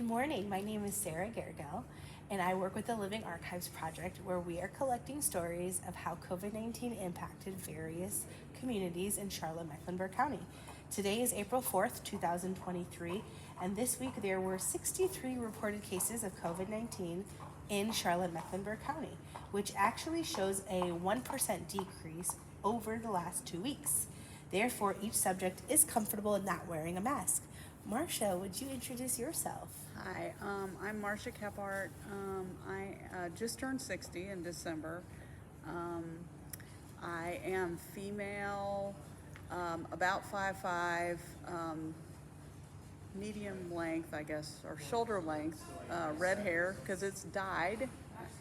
morning. My name is Sarah Gergel, and I work with the Living Archives Project, where we are collecting stories of how COVID-19 impacted various communities in Charlotte-Mecklenburg County. Today is April 4th, 2023, and this week there were 63 reported cases of COVID-19 in Charlotte-Mecklenburg County, which actually shows a 1% decrease over the last 2 weeks. Therefore, each subject is comfortable in not wearing a mask. Marcia, would you introduce yourself? Hi, I'm Marcia Kephart. I just turned 60 in December. I am female, about 5'5", medium length, I guess, or shoulder length, red hair, because it's dyed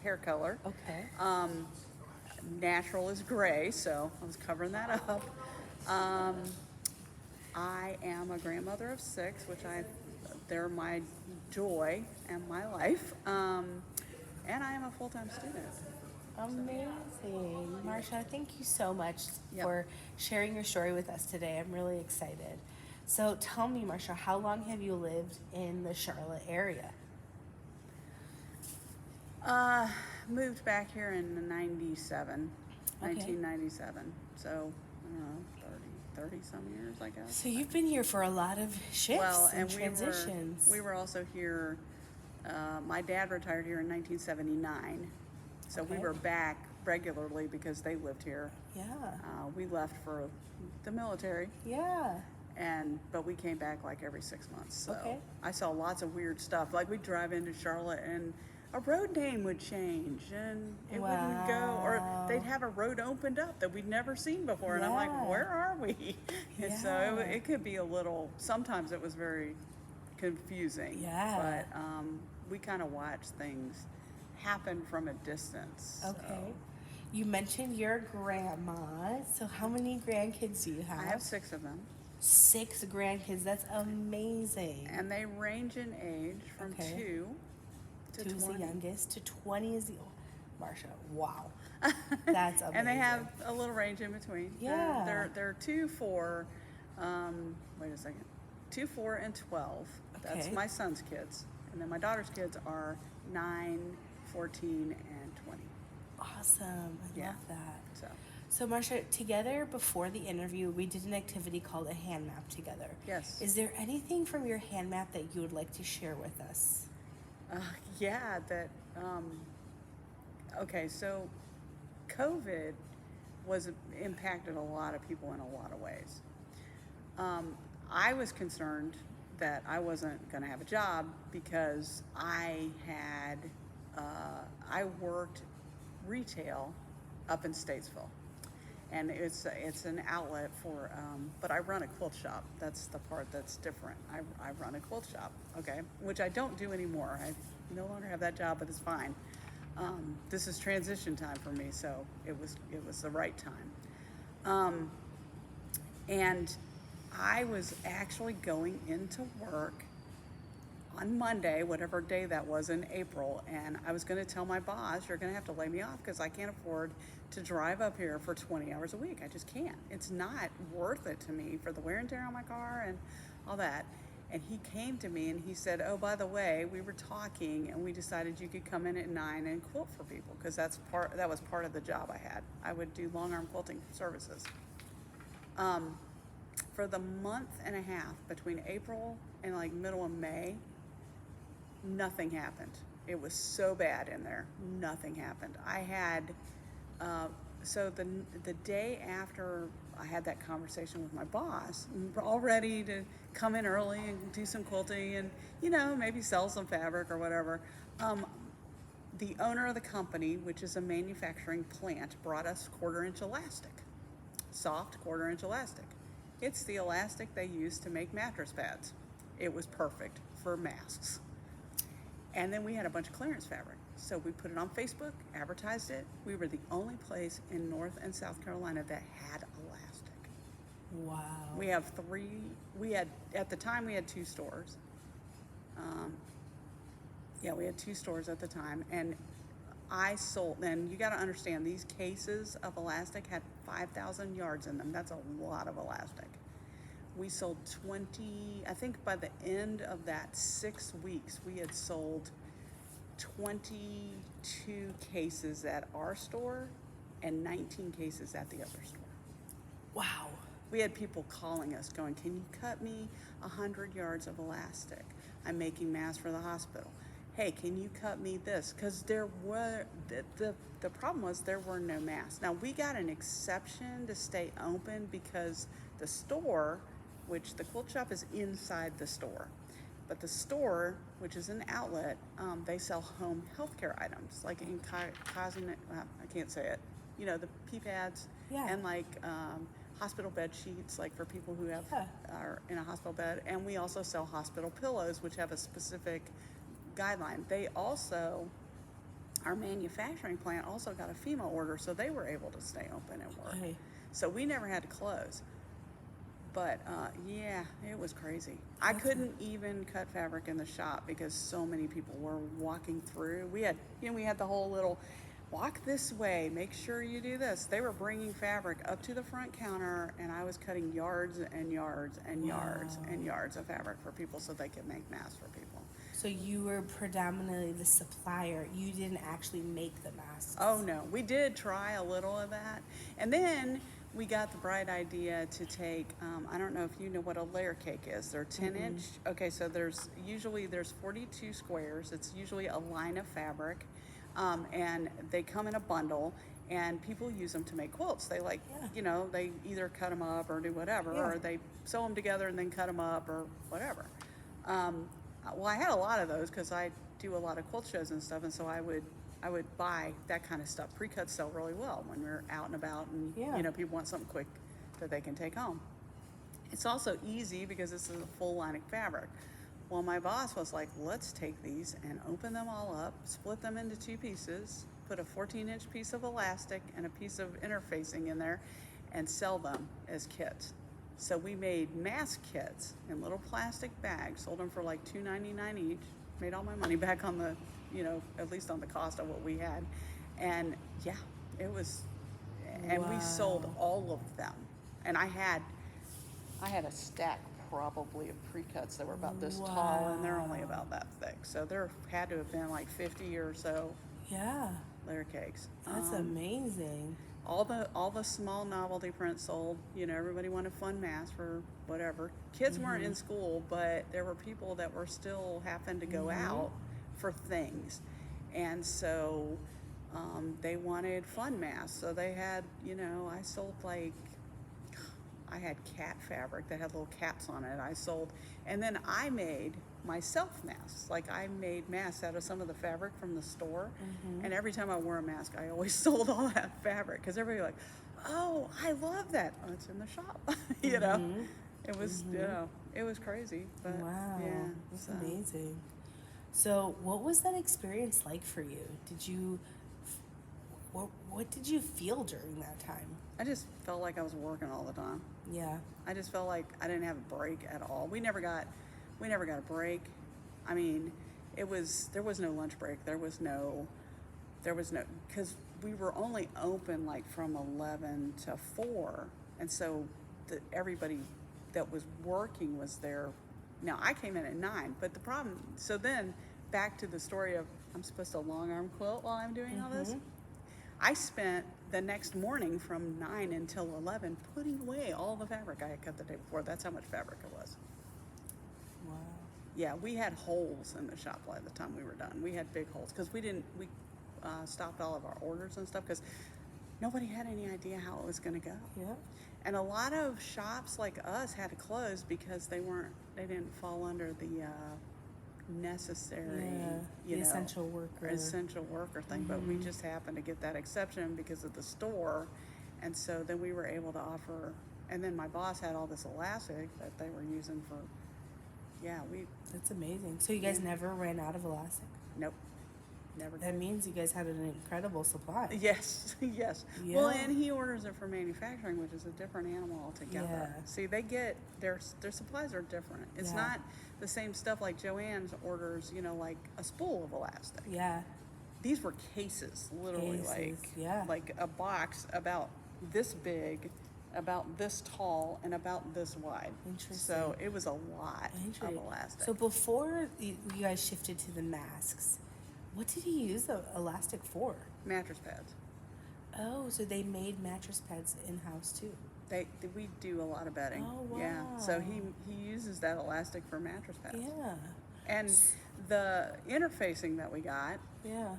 hair color. Okay. Natural is gray, so I was covering that up. I am a grandmother of 6, they're my joy and my life. And I am a full-time student. Amazing. Marcia, thank you so much Yep. for sharing your story with us today. I'm really excited. So tell me, Marcia, how long have you lived in the Charlotte area? Moved back here in 97, Okay. 1997. So, I don't know, 30 some years, I guess. So you've been here for a lot of shifts Well, and and transitions. we were also here, my dad retired here in 1979. So we Okay. were back regularly because they lived here. Yeah. We left for the military, Yeah. but we came back like every 6 months. So Okay. I saw lots of weird stuff. Like we'd drive into Charlotte and a road name would change and it wouldn't go, or Wow. they'd have a road opened up that we'd never seen before. And I'm Yeah. like, where are we? And so Yeah. it could be a little, sometimes it was very confusing. Yeah. But we kind of watched things happen from a distance. Okay. You mentioned your grandma. So how many grandkids do you So have? I have 6 of them. 6 grandkids. That's amazing. And they range in age from Okay. 2 to 2 is the 20. youngest to 20 is the old. Marcia, wow. That's amazing. And they have a little range in between. Yeah. They're 2, 4, wait a second, 2, 4, and 12. That's Okay. my son's kids. And then my daughter's kids are 9, 14, and 20. Awesome. I Yeah. love that. So, Marcia, together before the interview, we did an activity called a hand map together. yes. Is there anything from your hand map that you would like to share with us? Yeah, okay, so COVID impacted a lot of people in a lot of ways. I was concerned that I wasn't going to have a job because I worked retail up in Statesville. And it's an outlet for, but I run a quilt shop. That's the part that's different. I run a quilt shop, okay, which I don't do anymore. I no longer have that job, but it's fine. This is transition time for me, so it was the right time. And I was actually going into work on Monday, whatever day that was in April, and I was going to tell my boss, you're going to have to lay me off because I can't afford to drive up here for 20 hours a week. I just can't. It's not worth it to me for the wear and tear on my car and all that. And he came to me and he said, oh, by the way, we were talking and we decided you could come in at 9 and quilt for people because that was part of the job I had. I would do long arm quilting services. For the month and a half between April and like middle of May, nothing happened. It was so bad in there. Nothing happened. I had, so the day after I had that conversation with my boss, we're all ready to come in early and do some quilting and, maybe sell some fabric or whatever. The owner of the company, which is a manufacturing plant, brought us 1/4-inch elastic, soft 1/4-inch elastic. It's the elastic they use to make mattress pads. It was perfect for masks. And then we had a bunch of clearance fabric. So we put it on Facebook, advertised it. We were the only place in North and South Carolina that had elastic. Wow. At the time we had 2 stores. We had 2 stores at the time. And I sold, and you got to understand, these cases of elastic had 5,000 yards in them. That's a lot of elastic. We sold 20, I think by the end of that 6 weeks, we had sold 22 cases at our store and 19 cases at the other store. Wow. We had people calling us going, can you cut me 100 yards of elastic? I'm making masks for the hospital. Hey, can you cut me this? Because there were, the problem was there were no masks. Now, we got an exception to stay open because the store, which the quilt shop is inside the store, but the store, which is an outlet, they sell home healthcare items, like in I can't say it, you know, the pee pads, Yeah. and like hospital bed sheets, like for people who have are in a hospital bed. And we also sell hospital pillows, which have a specific guideline. They also, our manufacturing plant also got a FEMA order, so they were able to stay open and work. Okay. So we never had to close. But yeah, it was crazy. I couldn't even cut fabric in the shop because so many people were walking through. We had, you know, we had the whole little walk this way, make sure you do this. They were bringing fabric up to the front counter, and I was cutting yards and yards and yards and yards of fabric for people so they could make masks for people. So you were predominantly the supplier. You didn't actually make the masks. Oh no, we did try a little of that. And then we got the bright idea to take, I don't know if you know what a layer cake is. They're 10-inch. Okay, so there's 42 squares. It's usually a line of fabric, and they come in a bundle, and people use them to make quilts. They like, you know, they either cut them up or do whatever, or they sew them together and then cut them up or whatever. Well, I had a lot of those because I do a lot of quilt shows and stuff, and so I would buy that kind of stuff. Pre-cuts sell really well when we're out and about, and you know, people want something quick that they can take home. It's also easy because this is a full line of fabric. Well, my boss was like, let's take these and open them all up, split them into 2 pieces, put a 14-inch piece of elastic and a piece of interfacing in there, and sell them as kits. So we made mask kits in little plastic bags, sold them for like $2.99 each, made all my money back on the, you know, at least on the cost of what we had. And yeah, it was, and we sold all of them. And I had a stack probably of pre-cuts that were about this tall, and they're only about that thick. So there had to have been like 50 or so layer cakes. That's amazing. All the small novelty prints sold. You know, everybody wanted fun masks for whatever. Kids weren't in school, but there were people that were still having to go out for things, and so they wanted fun masks. So they had, you know, I sold like, I had cat fabric that had little cats on it. I sold, and then I made myself masks. Like I made masks out of some of the fabric from the store, and every time I wore a mask, I always sold all that fabric because everybody was like, oh, I love that. Oh, it's in the shop. You know, it was, you know, it was crazy. But yeah, that's amazing. So what was that experience like for you? Did you, what did you feel during that time? I just felt like I was working all the time. Yeah. I just felt like I didn't have a break at all. We never got a break. I mean, there was no lunch break. There was no, because we were only open like from 11 to 4. And so everybody that was working was there. Now I came in at 9, but the problem, so then back to the story of I'm supposed to long arm quilt while I'm doing all this. I spent the next morning from 9 until 11 putting away all the fabric I had cut the day before. That's how much fabric it was. Wow. Yeah, we had holes in the shop by the time we were done. We had big holes because we stopped all of our orders and stuff because nobody had any idea how it was going to go. Yeah. And a lot of shops like us had to close because they didn't fall under the necessary, the essential worker thing. But we just happened to get that exception because of the store, and so then we were able to offer. And then my boss had all this elastic that they were using for. Yeah, That's amazing. So you guys never ran out of elastic? Nope, never. That means you guys had an incredible supply. Yes, yes. Yeah. Well, and he orders it for manufacturing, which is a different animal altogether. Yeah. See, they get their supplies are different. It's not the same stuff like Joanne's orders, you know, like a spool of elastic. Yeah. These were cases, literally like a box about this big, about this tall and about this wide. Interesting. So it was a lot of elastic. So before you guys shifted to the masks, what did you use the elastic for? Mattress pads. Oh, so they made mattress pads in-house too. We do a lot of bedding. Oh, wow. Yeah. So he uses that elastic for mattress pads. Yeah. And the interfacing that we got Yeah.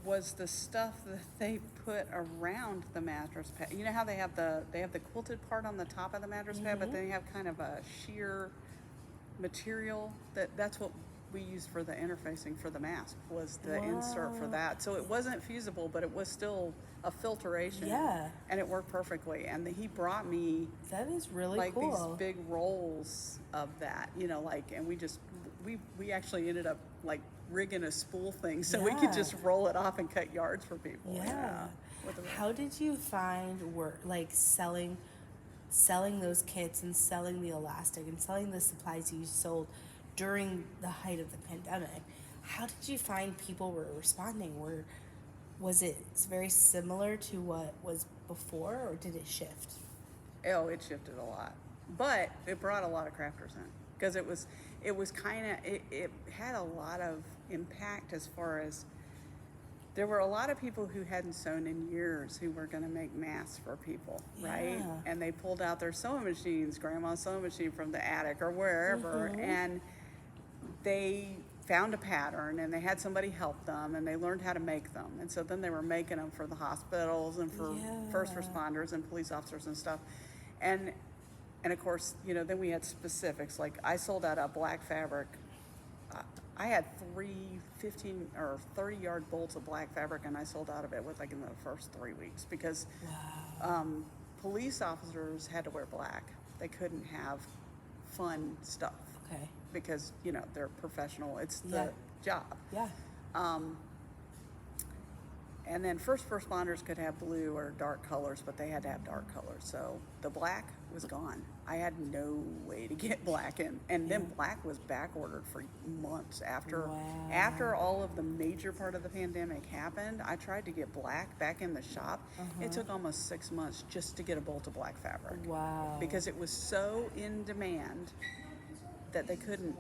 was the stuff that they put around the mattress pad. You know how they have the quilted part on the top of the mattress pad, but they have kind of a sheer material that's what we used for the interfacing for the mask, was the insert for that. So it wasn't fusible, but it was still a filtration. Yeah. And it worked perfectly. And he brought me That is really like cool. these big rolls of that, and we actually ended up like rigging a spool thing so we could just roll it off and cut yards for people. Yeah. How did you find selling those kits and selling the elastic and selling the supplies you sold during the height of the pandemic? How did you find people were responding? Was it very similar to what was before, or did it shift? Oh, it shifted a lot, but it brought a lot of crafters in because it had a lot of impact as far as there were a lot of people who hadn't sewn in years who were going to make masks for people, right? And they pulled out their sewing machines, grandma's sewing machine from the attic or wherever, and they found a pattern and they had somebody help them and they learned how to make them. And so then they were making them for the hospitals and for first responders and police officers and stuff. And of course, then we had specifics. Like I sold out a black fabric. I had 3 15 or 30 yard bolts of black fabric and I sold out of it in the first 3 weeks because police officers had to wear black. They couldn't have fun stuff. Okay. Because, they're professional. It's the job. Yeah. And then first responders could have blue or dark colors, but they had to have dark colors. So the black was gone. I had no way to get black in. And then black was back ordered for months after all of the major part of the pandemic happened. I tried to get black back in the shop. It took almost 6 months just to get a bolt of black fabric. Wow. Because it was so in demand that they couldn't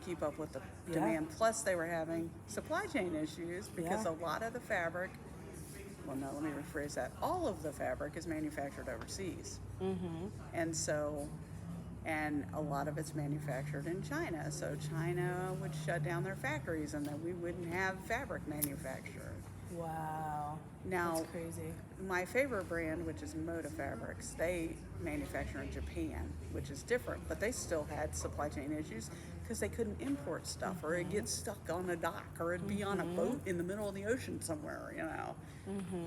keep up with the demand. Plus they were having supply chain issues because a lot of the fabric, let me rephrase that, all of the fabric is manufactured overseas. And a lot of it's manufactured in China. So China would shut down their factories and then we wouldn't have fabric manufactured. Wow. Now, that's crazy. My favorite brand, which is Moda Fabrics, they manufacture in Japan, which is different, but they still had supply chain issues because they couldn't import stuff or it gets stuck on a dock or it'd be on a boat in the middle of the ocean somewhere,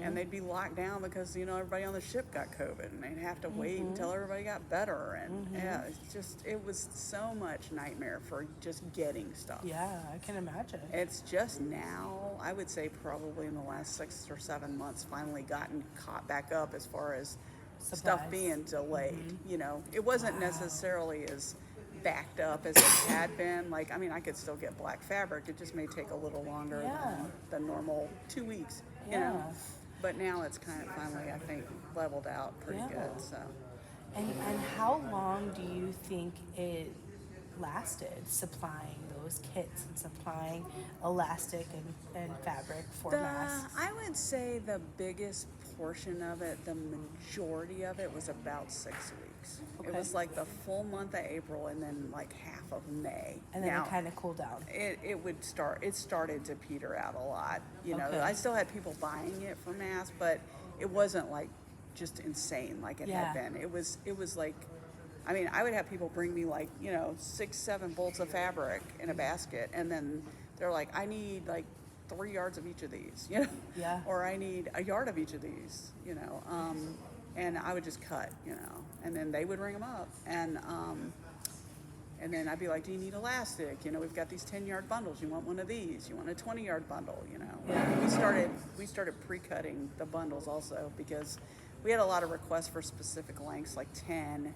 and they'd be locked down because, everybody on the ship got COVID and they'd have to wait until everybody got better. And it was so much nightmare for just getting stuff. Yeah, I can imagine. It's just now, I would say probably in the last 6 or 7 months, finally gotten caught back up as far as stuff being delayed. It wasn't necessarily as backed up as it had been. I could still get black fabric. It just may take a little longer than the normal 2 weeks, you know. But now it's kind of finally, I think, leveled out pretty good. So. And how long do you think it lasted supplying those kits and supplying elastic and fabric for masks? I would say the biggest portion of it, the majority of it, was about 6 weeks. Okay. It was like the full month of April and then like half of May. And then it kind of cooled down. It started to peter out a lot. Okay. I still had people buying it for masks, but it wasn't like just insane like it had been. It was like, I would have people bring me 6, 7 bolts of fabric in a basket, and then they're like, I need 3 yards of each of these, or I need a yard of each of these, and I would just cut, and then they would ring them up, and then I'd be like, do you need elastic? We've got these 10-yard bundles. You want one of these? You want a 20-yard bundle? We started pre-cutting the bundles also because we had a lot of requests for specific lengths, like 10,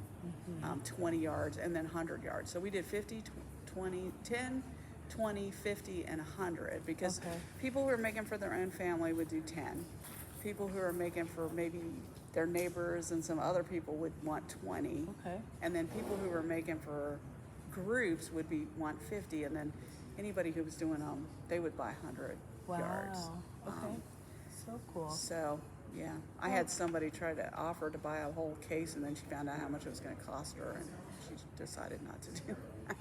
20 yards, and then 100 yards. So we did 50, 20, 10, 20, 50, and 100 because people who are making for their own family would do 10. People who are making for maybe their neighbors and some other people would want 20. Okay. And then people who were making for groups would want 50, and then anybody who was doing them, they would buy 100 yards. Okay. So cool. So, yeah. I had somebody try to offer to buy a whole case, and then she found out how much it was going to cost her, and she decided not to do that.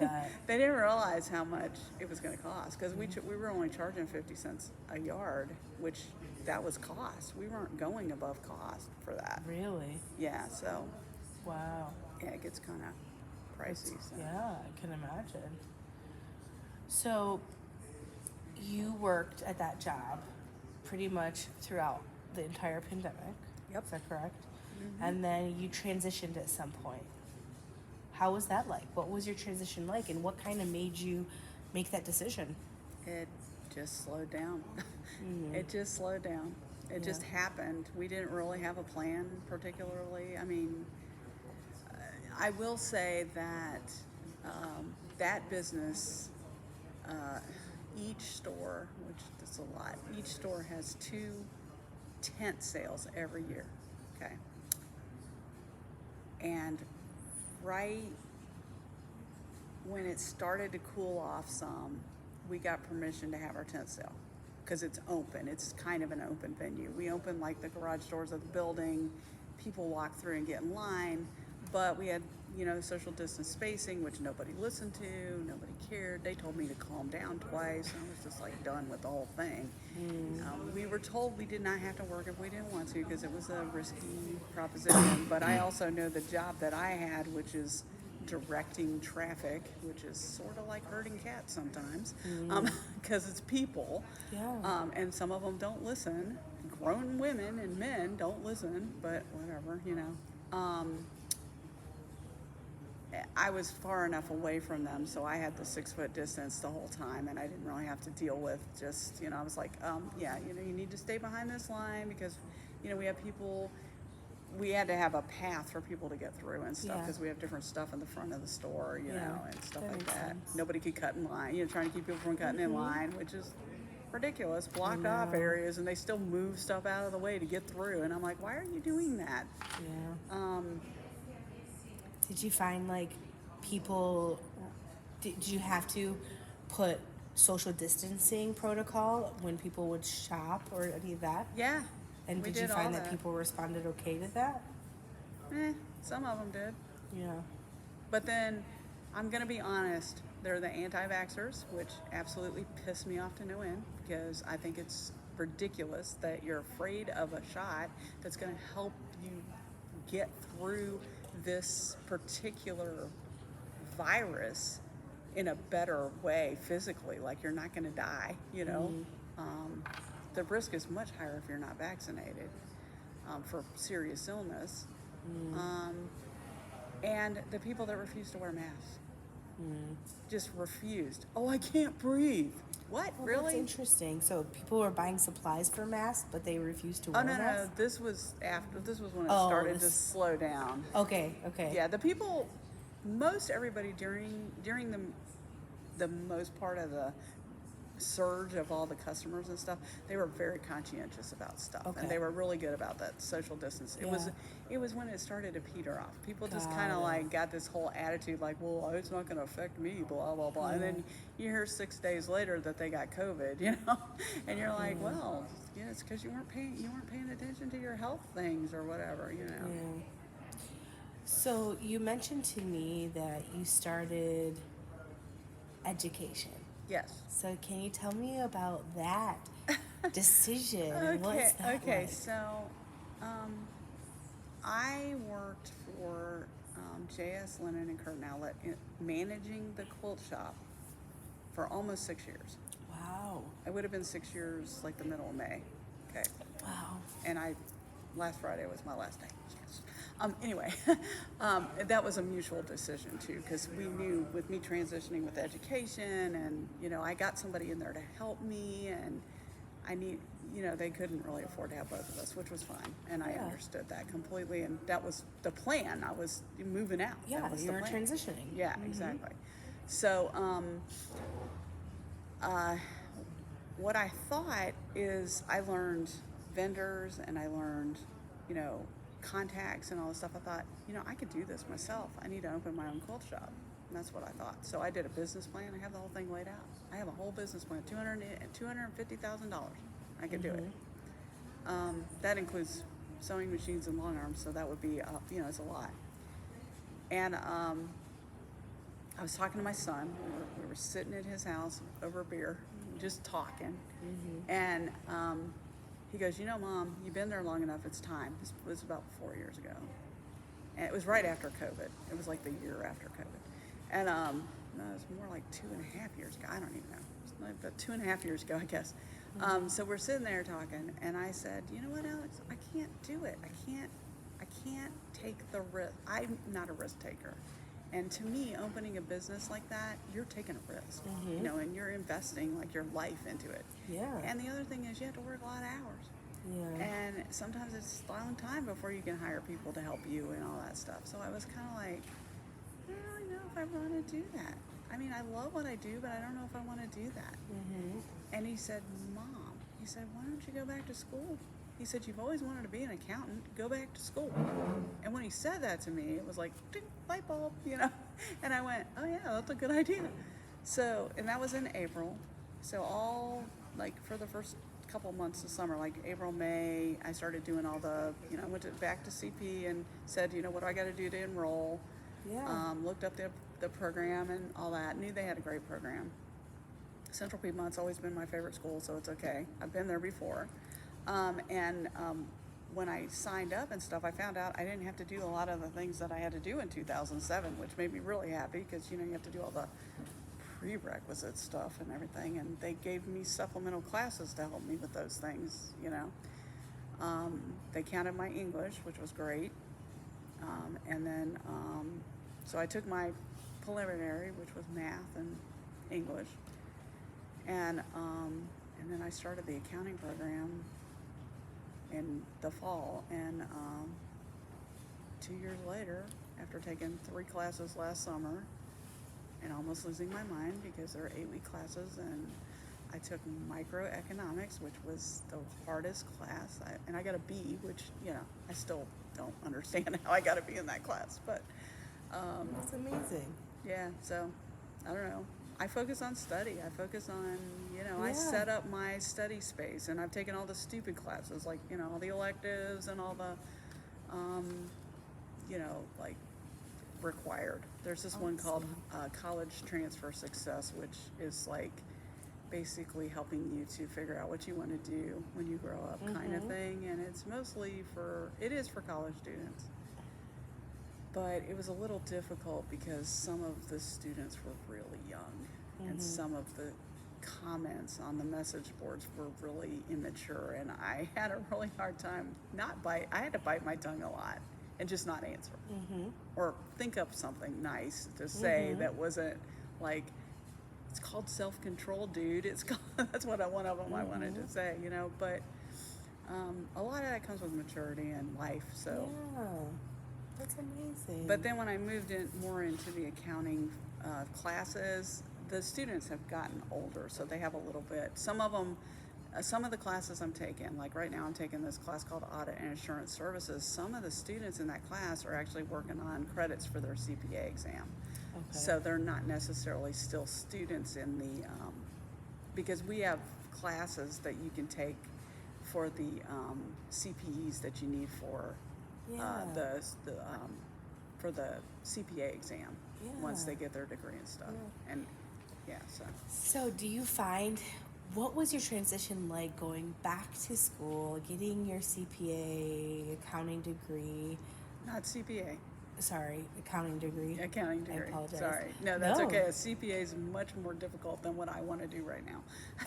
I bet. They didn't realize how much it was going to cost, because we were only charging 50 cents a yard, which that was cost. We weren't going above cost for that. Really? Yeah, so Wow. yeah, it gets kind of pricey. So. Yeah, I can imagine. So, you worked at that job pretty much throughout the entire pandemic. Yep. Is that correct? Mm-hmm. And then you transitioned at some point. How was that like? What was your transition like, and what kind of made you make that decision? It just slowed down. Mm-hmm. It just slowed down. It just happened. We didn't really have a plan particularly. I mean, I will say that that business, each store, which is a lot, each store has 2 tent sales every year. Okay. And right when it started to cool off some, we got permission to have our tent sale because it's open. It's kind of an open venue. We open like the garage doors of the building. People walk through and get in line, but we had, social distance spacing, which nobody listened to, nobody cared. They told me to calm down twice, and I was just like done with the whole thing. We were told we did not have to work if we didn't want to because it was a risky proposition, but I also know the job that I had, which is directing traffic, which is sort of like herding cats sometimes, because it's people, and some of them don't listen. Grown women and men don't listen, but whatever, I was far enough away from them, so I had the 6-foot distance the whole time, and I didn't really have to deal with just, I was like, you need to stay behind this line because, we have people. We had to have a path for people to get through and stuff because we have different stuff in the front of the store, and stuff like that. Sense. Nobody could cut in line, trying to keep people from cutting in line, which is ridiculous. Blocked off areas, and they still move stuff out of the way to get through. And I'm like, why are you doing that? Yeah. Did you find people? Did you have to put social distancing protocol when people would shop or any of that? Yeah. And did you find that people responded okay to that? Some of them did. Yeah. But then, I'm going to be honest, they're the anti-vaxxers, which absolutely piss me off to no end because I think it's ridiculous that you're afraid of a shot that's going to help you get through this particular virus in a better way physically. Like, you're not going to die, The risk is much higher if you're not vaccinated for serious illness. And the people that refuse to wear masks just refused. Oh, I can't breathe. What? Well, Really? That's interesting. So people were buying supplies for masks, but they refused to wear masks? No. This was when it started to slow down. Okay. Yeah, the people, most everybody during the most part of the surge of all the customers and stuff, they were very conscientious about stuff, and they were really good about that social distance. It was when it started to peter off. People just kind of got this whole attitude like, well, it's not going to affect me, blah blah blah, and then you hear 6 days later that they got COVID, and you're like, well, it's because you weren't paying attention to your health things or whatever, So you mentioned to me that you started education. Yes. So can you tell me about that decision? What's that like? So I worked for J.S. Linen and Curtain Outlet managing the quilt shop for almost 6 years. Wow. It would have been 6 years, like the middle of May. Okay. Wow. And last Friday was my last day. Yes. Anyway, that was a mutual decision too, because we knew with me transitioning with education, and I got somebody in there to help me, and they couldn't really afford to have both of us, which was fine, and I understood that completely, and that was the plan. I was moving out. Yeah, that was you were the plan. transitioning. Yeah, exactly. So, what I thought is I learned vendors, and I learned contacts and all this stuff. I thought, I could do this myself. I need to open my own quilt shop. And that's what I thought. So I did a business plan. I have the whole thing laid out. I have a whole business plan, $250,000. I could do it. That includes sewing machines and long arms, so that would be, it's a lot. And I was talking to my son. We were sitting at his house over a beer, just talking. And he goes, Mom, you've been there long enough. It's time. This was about 4 years ago. And it was right after COVID. It was like the year after COVID. And no, it was more like 2.5 years ago. I don't even know. It was like about 2.5 years ago, I guess. So we're sitting there talking, and I said, you know what, Alex? I can't do it. I can't take the risk. I'm not a risk taker. And to me, opening a business like that, you're taking a risk, and you're investing like your life into it. Yeah. And the other thing is you have to work a lot of hours. Yeah. And sometimes it's a long time before you can hire people to help you and all that stuff. So I was kind of like, I don't really know if I want to do that. I mean, I love what I do, but I don't know if I want to do that. And he said, Mom, why don't you go back to school? He said, you've always wanted to be an accountant. Go back to school. And when he said that to me, it was like, ding, light bulb, And I went, oh yeah, that's a good idea. So, and that was in April. So for the first couple months of summer, like April, May, I started doing all the, I went back to CP and said, what do I got to do to enroll? Yeah. Looked up the program and all that. Knew they had a great program. Central Piedmont's always been my favorite school, so it's okay. I've been there before. When I signed up and stuff, I found out I didn't have to do a lot of the things that I had to do in 2007, which made me really happy because, you have to do all the prerequisite stuff and everything. And they gave me supplemental classes to help me with those things, They counted my English, which was great. So I took my preliminary, which was math and English. And then I started the accounting program in the fall, and 2 years later, after taking 3 classes last summer and almost losing my mind because they're 8-week classes, and I took microeconomics, which was the hardest class, and I got a B, which, I still don't understand how I got a B in that class, but That's amazing. yeah, so I don't know. I focus on study. I focus on, I Yeah. set up my study space, and I've taken all the stupid classes, like, all the electives and all the, like required. There's this one called College Transfer Success, which is like basically helping you to figure out what you want to do when you grow up kind of thing. And it's mostly it is for college students. But it was a little difficult because some of the students were really young, and some of the comments on the message boards were really immature, and I had a really hard time I had to bite my tongue a lot and just not answer. Or think up something nice to say that wasn't like, it's called self-control, dude. It's called, that's what one of them I wanted to say, but a lot of that comes with maturity and life, so. Yeah. That's amazing. But then when I moved more into the accounting classes, the students have gotten older, so they have a little bit. Some of the classes I'm taking, like right now I'm taking this class called Audit and Insurance Services. Some of the students in that class are actually working on credits for their CPA exam. Okay. So they're not necessarily still students in the, because we have classes that you can take for the CPEs that you need for for the CPA exam once they get their degree and stuff. And So do you find, what was your transition like going back to school, getting your CPA accounting degree? Not CPA. Sorry, accounting degree. Accounting degree. I apologize. Sorry. No, that's okay. A CPA is much more difficult than what I want to do right now.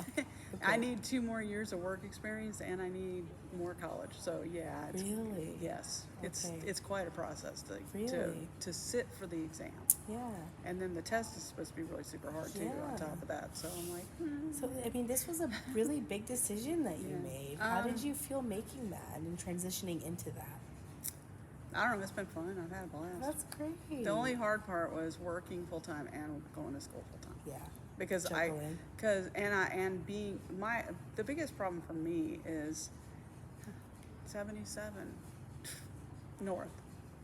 Okay. I need 2 more years of work experience, and I need more college. So yeah. Really? Yes. Okay. It's quite a process to sit for the exam. Yeah. And then the test is supposed to be really super hard too on top of that. So I'm like. So I mean, this was a really big decision that you made. How did you feel making that and transitioning into that? I don't know. It's been fun. I've had a blast. That's great. The only hard part was working full time and going to school full time. Yeah. Because the biggest problem for me is 77. north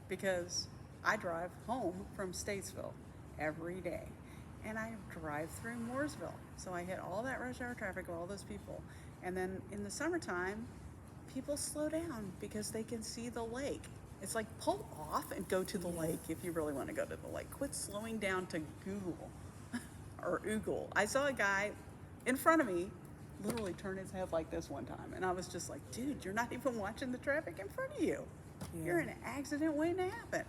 because I drive home from Statesville every day. And I drive through Mooresville. So I hit all that rush hour traffic with all those people. And then in the summertime, people slow down because they can see the lake. It's like pull off and go to the lake if you really want to go to the lake. Quit slowing down to Google or Oogle. I saw a guy in front of me literally turn his head like this one time. And I was just like, dude, you're not even watching the traffic in front of you. You're an accident waiting to happen.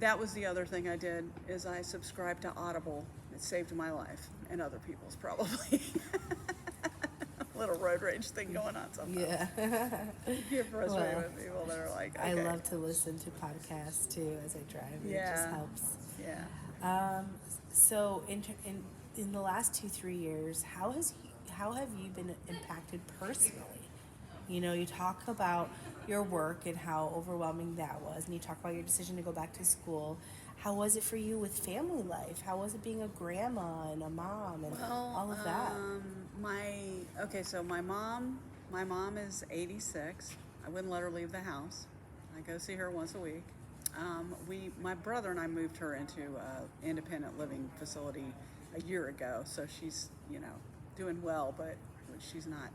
That was the other thing I did is I subscribed to Audible. It saved my life and other people's probably. Little road rage thing going on sometimes. Yeah. Get frustrated with people that are like, okay. I love to listen to podcasts too as I drive. It just helps. Yeah. So in the last 2-3 years, how have you been impacted personally? You know, you talk about your work and how overwhelming that was, and you talk about your decision to go back to school. How was it for you with family life? How was it being a grandma and a mom and all of that? So my mom is 86. I wouldn't let her leave the house. I go see her once a week. My brother and I moved her into an independent living facility a year ago, so she's, doing well, but she's not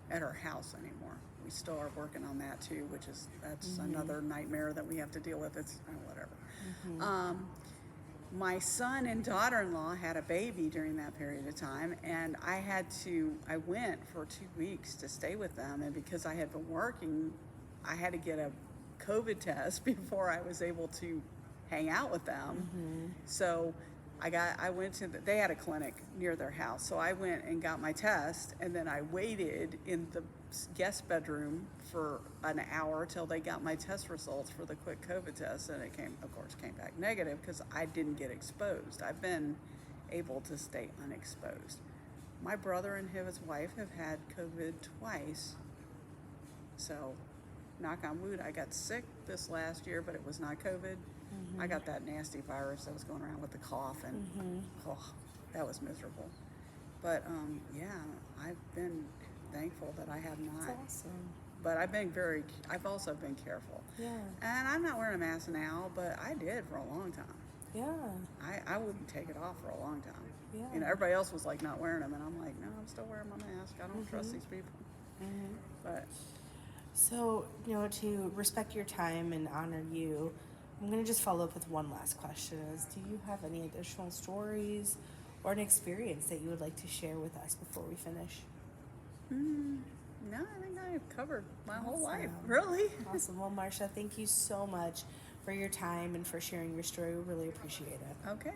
at her house anymore. We still are working on that too, that's another nightmare that we have to deal with. It's whatever. My son and daughter-in-law had a baby during that period of time, and I went for 2 weeks to stay with them, and because I had been working, I had to get a COVID test before I was able to hang out with them. So they had a clinic near their house, so I went and got my test, and then I waited in the guest bedroom for an hour till they got my test results for the quick COVID test, and it came back negative because I didn't get exposed. I've been able to stay unexposed. My brother and his wife have had COVID twice, so knock on wood, I got sick this last year, but it was not COVID. I got that nasty virus that was going around with the cough, and that was miserable. But I've been thankful that I have not. That's awesome. But I've also been careful. Yeah. And I'm not wearing a mask now, but I did for a long time. Yeah. I wouldn't take it off for a long time. Yeah. Everybody else was like not wearing them, and I'm like, no, I'm still wearing my mask. I don't trust these people. But so, to respect your time and honor you, I'm going to just follow up with one last question. Do you have any additional stories or an experience that you would like to share with us before we finish? No, I think I've covered my whole life, really. Awesome. Well, Marcia, thank you so much for your time and for sharing your story. We really appreciate it. Okay.